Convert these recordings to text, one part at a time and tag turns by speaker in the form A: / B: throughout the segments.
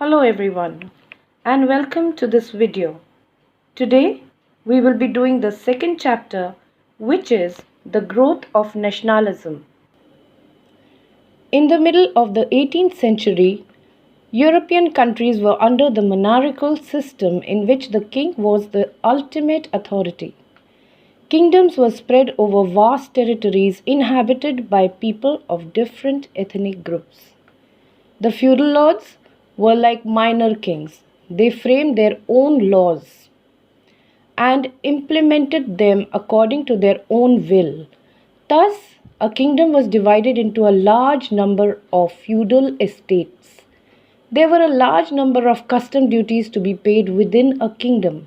A: Hello everyone and welcome to this video. Today we will be doing the second chapter, which is the growth of nationalism. In the middle of the 18th century, European countries were under the monarchical system in which the king was the ultimate authority. Kingdoms were spread over vast territories inhabited by people of different ethnic groups. The feudal lords were like minor kings. They framed their own laws and implemented them according to their own will. Thus, a kingdom was divided into a large number of feudal estates. There were a large number of custom duties to be paid within a kingdom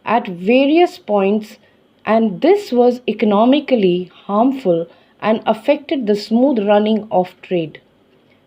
A: at various points, and this was economically harmful and affected the smooth running of trade.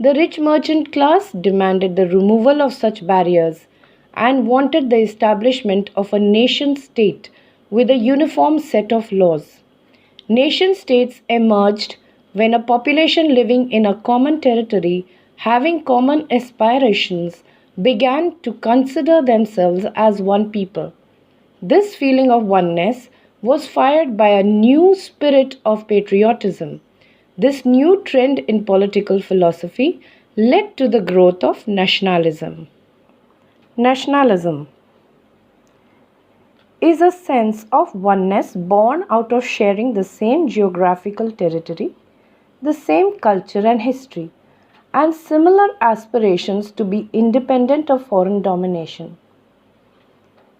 A: The rich merchant class demanded the removal of such barriers and wanted the establishment of a nation state with a uniform set of laws. Nation states emerged when a population living in a common territory, having common aspirations, began to consider themselves as one people. This feeling of oneness was fired by a new spirit of patriotism. This new trend in political philosophy led to the growth of nationalism. Nationalism is a sense of oneness born out of sharing the same geographical territory, the same culture and history, and similar aspirations to be independent of foreign domination.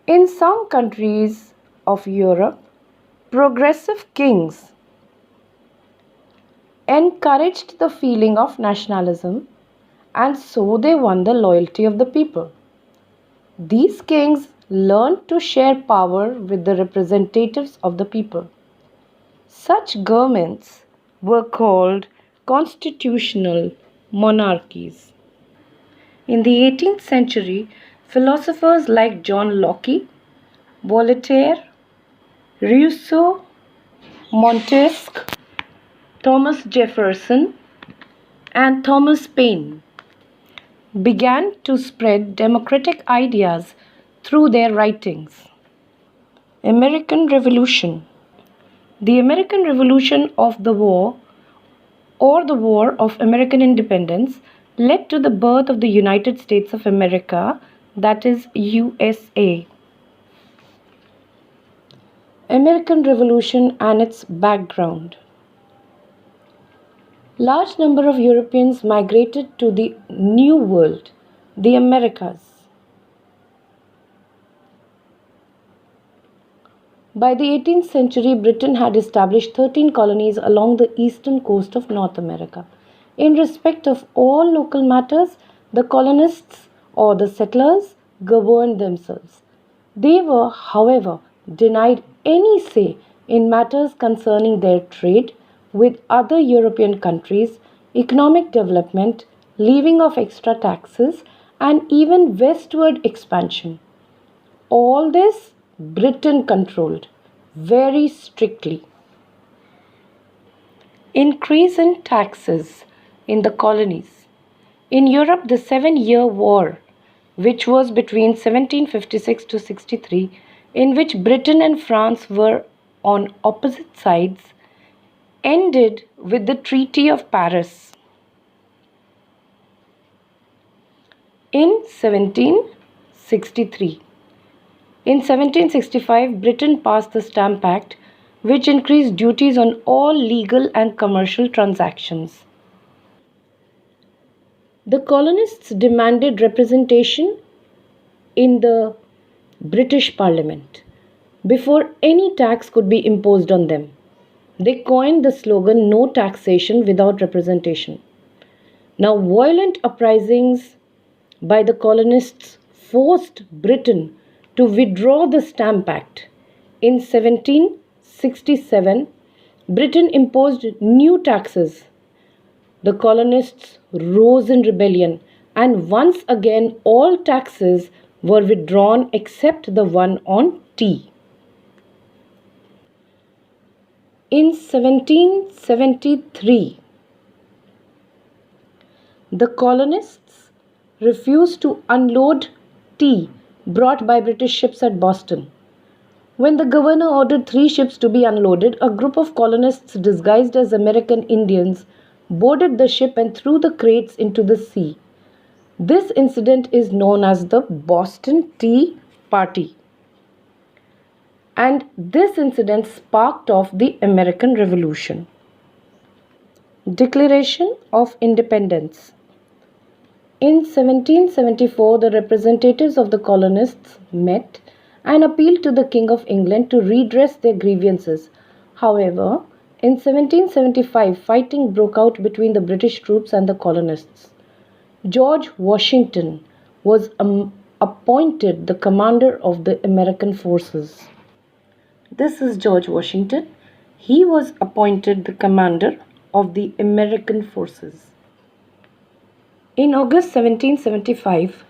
A: In some countries of Europe, progressive kings encouraged the feeling of nationalism, and so they won the loyalty of the people. These kings learned to share power with the representatives of the people. Such governments were called constitutional monarchies. In the 18th century, philosophers like John Locke, Voltaire, Rousseau, Montesquieu, Thomas Jefferson, and Thomas Paine began to spread democratic ideas through their writings. American Revolution. The American Revolution of the War or the War of American Independence led to the birth of the United States of America, that is USA. American Revolution and its background. Large number of Europeans migrated to the New World, the Americas. By the 18th century, Britain had established 13 colonies along the eastern coast of North America. In respect of all local matters, the colonists or the settlers governed themselves. They were, however, denied any say in matters concerning their trade with other European countries, economic development, levying of extra taxes, and even westward expansion. All this Britain controlled very strictly. Increase in taxes in the colonies. In Europe, the 7-Year War, which was between 1756 to 63, in which Britain and France were on opposite sides, ended with the Treaty of Paris in 1763. In 1765, Britain passed the Stamp Act, which increased duties on all legal and commercial transactions. The colonists demanded representation in the British Parliament before any tax could be imposed on them. They coined the slogan "No taxation without representation." Now, violent uprisings by the colonists forced Britain to withdraw the Stamp Act. In 1767, Britain imposed new taxes. The colonists rose in rebellion, and once again all taxes were withdrawn except the one on tea. In 1773, the colonists refused to unload tea brought by British ships at Boston. When the governor ordered 3 ships to be unloaded, a group of colonists disguised as American Indians boarded the ship and threw the crates into the sea. This incident is known as the Boston Tea Party. And this incident sparked off the American Revolution. Declaration of Independence. In 1774, the representatives of the colonists met and appealed to the King of England to redress their grievances. However, in 1775, fighting broke out between the British troops and the colonists. George Washington was appointed the commander of the American forces. This is George Washington. He was appointed the commander of the American forces. In August 1775,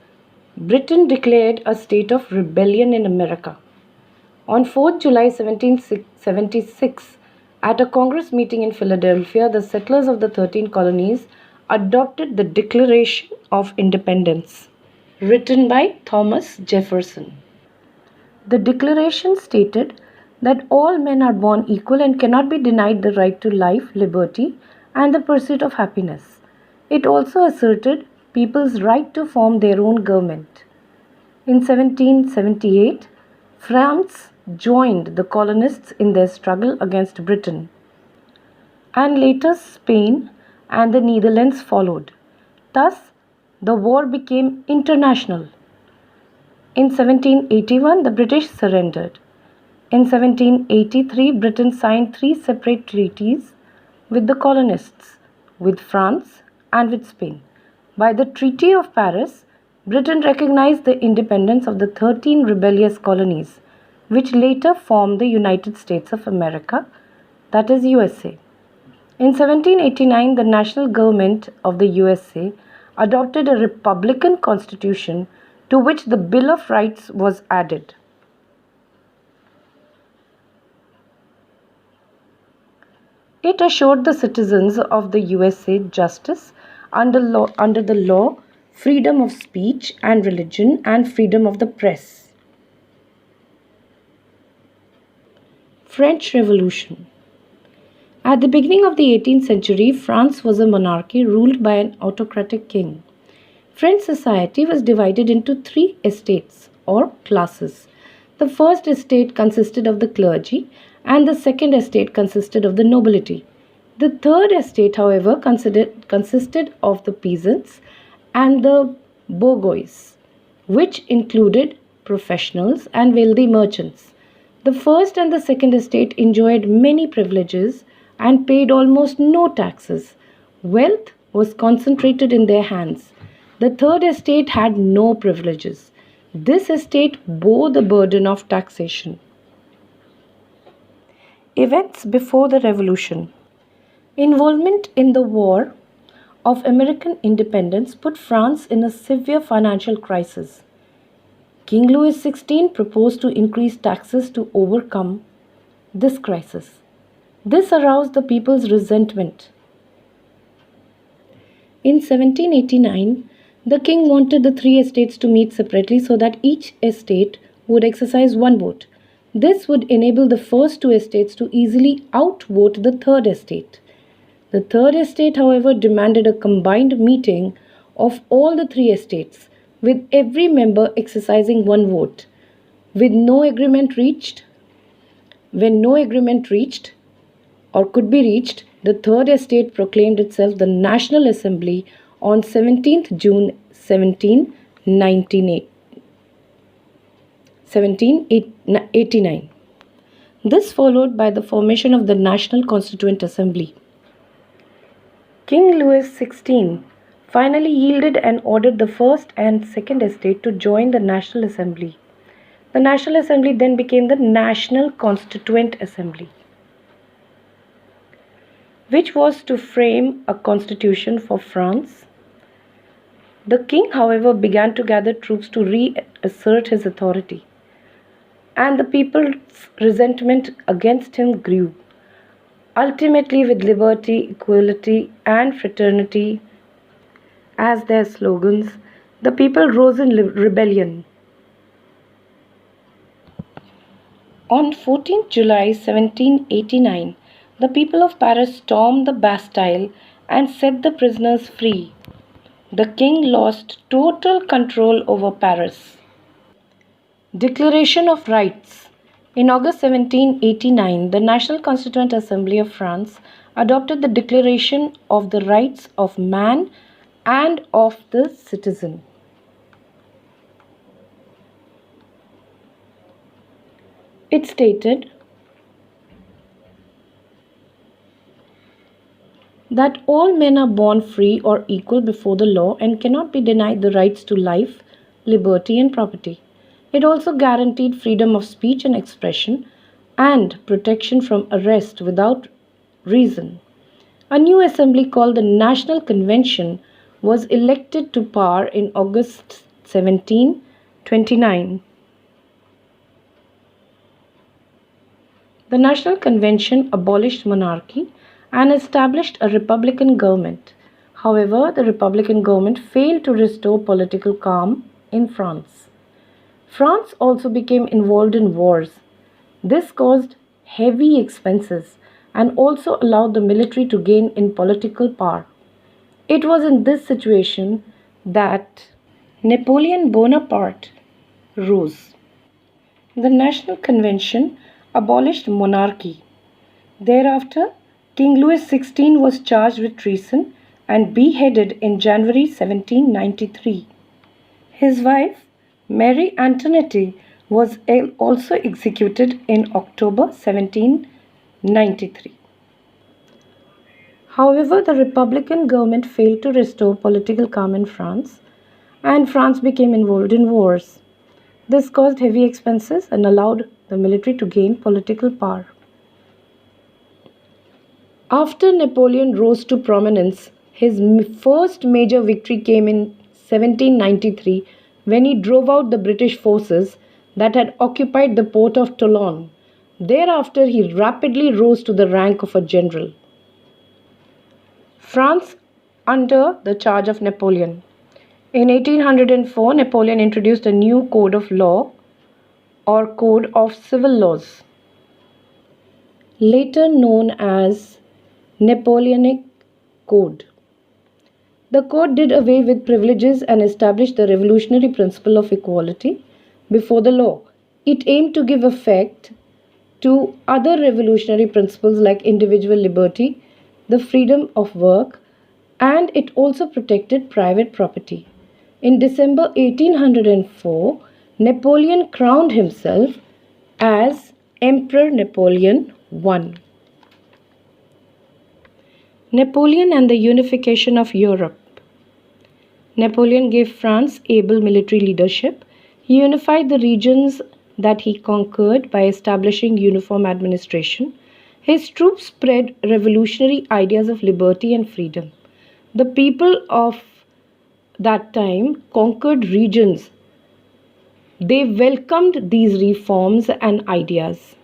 A: Britain declared a state of rebellion in America. On 4th July 1776, at a Congress meeting in Philadelphia, the settlers of the 13 colonies adopted the Declaration of Independence, written by Thomas Jefferson. The Declaration stated that all men are born equal and cannot be denied the right to life, liberty, and the pursuit of happiness. It also asserted people's right to form their own government. In 1778, France joined the colonists in their struggle against Britain, and later Spain and the Netherlands followed. Thus, the war became international. In 1781, the British surrendered. In 1783, Britain signed 3 separate treaties with the colonists, with France and with Spain. By the Treaty of Paris, Britain recognized the independence of the 13 rebellious colonies, which later formed the United States of America, that is USA. In 1789, the national government of the USA adopted a republican constitution to which the Bill of Rights was added. It assured the citizens of the USA justice under the law, freedom of speech and religion, and freedom of the press. French Revolution. At the beginning of the 18th century, France was a monarchy ruled by an autocratic king. French society was divided into 3 estates or classes. The first estate consisted of the clergy, and the second estate consisted of the nobility. The third estate, however, consisted of the peasants and the bourgeois, which included professionals and wealthy merchants. The first and the second estate enjoyed many privileges and paid almost no taxes. Wealth was concentrated in their hands. The third estate had no privileges. This estate bore the burden of taxation. Events before the Revolution. Involvement in the War of American Independence put France in a severe financial crisis. King Louis XVI proposed to increase taxes to overcome this crisis. This aroused the people's resentment. In 1789, the king wanted the 3 estates to meet separately so that each estate would exercise 1 vote. This would enable the first 2 estates to easily outvote the third estate. The third estate, however, demanded a combined meeting of all the 3 estates, with every member exercising 1 vote. When no agreement reached or could be reached, the third estate proclaimed itself the National Assembly on 17th June 1789. This followed by the formation of the National Constituent Assembly. King Louis XVI finally yielded and ordered the first and second estate to join the National Assembly. The National Assembly then became the National Constituent Assembly, which was to frame a constitution for France. The king, however, began to gather troops to reassert his authority, and the people's resentment against him grew. Ultimately, with liberty, equality, and fraternity as their slogans, The people rose in rebellion. On 14th July 1789, the people of Paris stormed the Bastille and set the prisoners free. The king lost total control over Paris. Declaration of Rights. In August 1789, the National Constituent Assembly of France adopted the Declaration of the Rights of Man and of the Citizen. It stated that all men are born free or equal before the law and cannot be denied the rights to life, liberty, and property. It also guaranteed freedom of speech and expression and protection from arrest without reason. A new assembly called the National Convention was elected to power in August 1729. The National Convention abolished monarchy and established a republican government. However, the republican government failed to restore political calm in France. France also became involved in wars. This caused heavy expenses and also allowed the military to gain in political power. It was in this situation that Napoleon Bonaparte rose. The National Convention abolished monarchy. Thereafter, King Louis XVI was charged with treason and beheaded in January 1793. His wife, Marie Antoinette, was also executed in October 1793. However, the Republican government failed to restore political calm in France, and France became involved in wars. This caused heavy expenses and allowed the military to gain political power. After Napoleon rose to prominence, his first major victory came in 1793 when he drove out the British forces that had occupied the port of Toulon. Thereafter, he rapidly rose to the rank of a general. France under the charge of Napoleon. In 1804, Napoleon introduced a new code of law or Code of Civil Laws, later known as Napoleonic Code. The code did away with privileges and established the revolutionary principle of equality before the law. It aimed to give effect to other revolutionary principles like individual liberty, the freedom of work, and it also protected private property. In December 1804, Napoleon crowned himself as Emperor Napoleon I. Napoleon and the unification of Europe. Napoleon gave France able military leadership. He unified the regions that he conquered by establishing uniform administration. His troops spread revolutionary ideas of liberty and freedom. The people of that time conquered regions. They welcomed these reforms and ideas.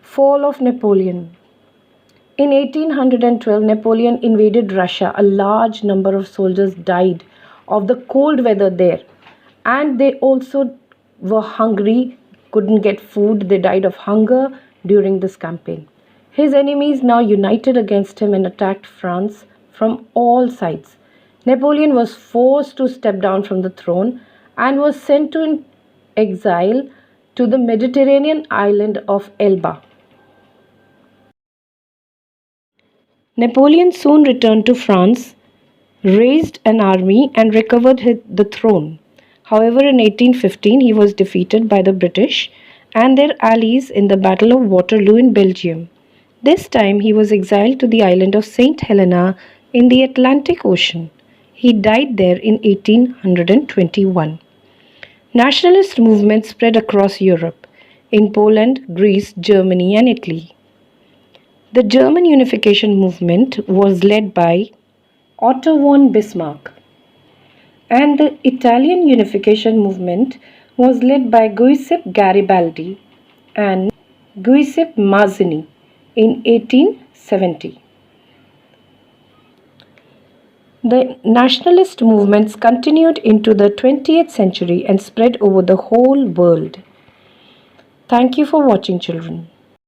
A: Fall of Napoleon. In 1812, Napoleon invaded Russia. A large number of soldiers died of the cold weather there, and they also were hungry, couldn't get food. They died of hunger during this campaign. His enemies now united against him and attacked France from all sides. Napoleon was forced to step down from the throne and was sent to exile to the Mediterranean island of Elba. Napoleon soon returned to France, raised an army, and recovered the throne. However, in 1815, he was defeated by the British and their allies in the Battle of Waterloo in Belgium. This time, he was exiled to the island of St. Helena in the Atlantic Ocean. He died there in 1821. Nationalist movements spread across Europe, in Poland, Greece, Germany, and Italy. The German unification movement was led by Otto von Bismarck, and the Italian unification movement was led by Giuseppe Garibaldi and Giuseppe Mazzini in 1870. The nationalist movements continued into the 20th century and spread over the whole world. Thank you for watching, children.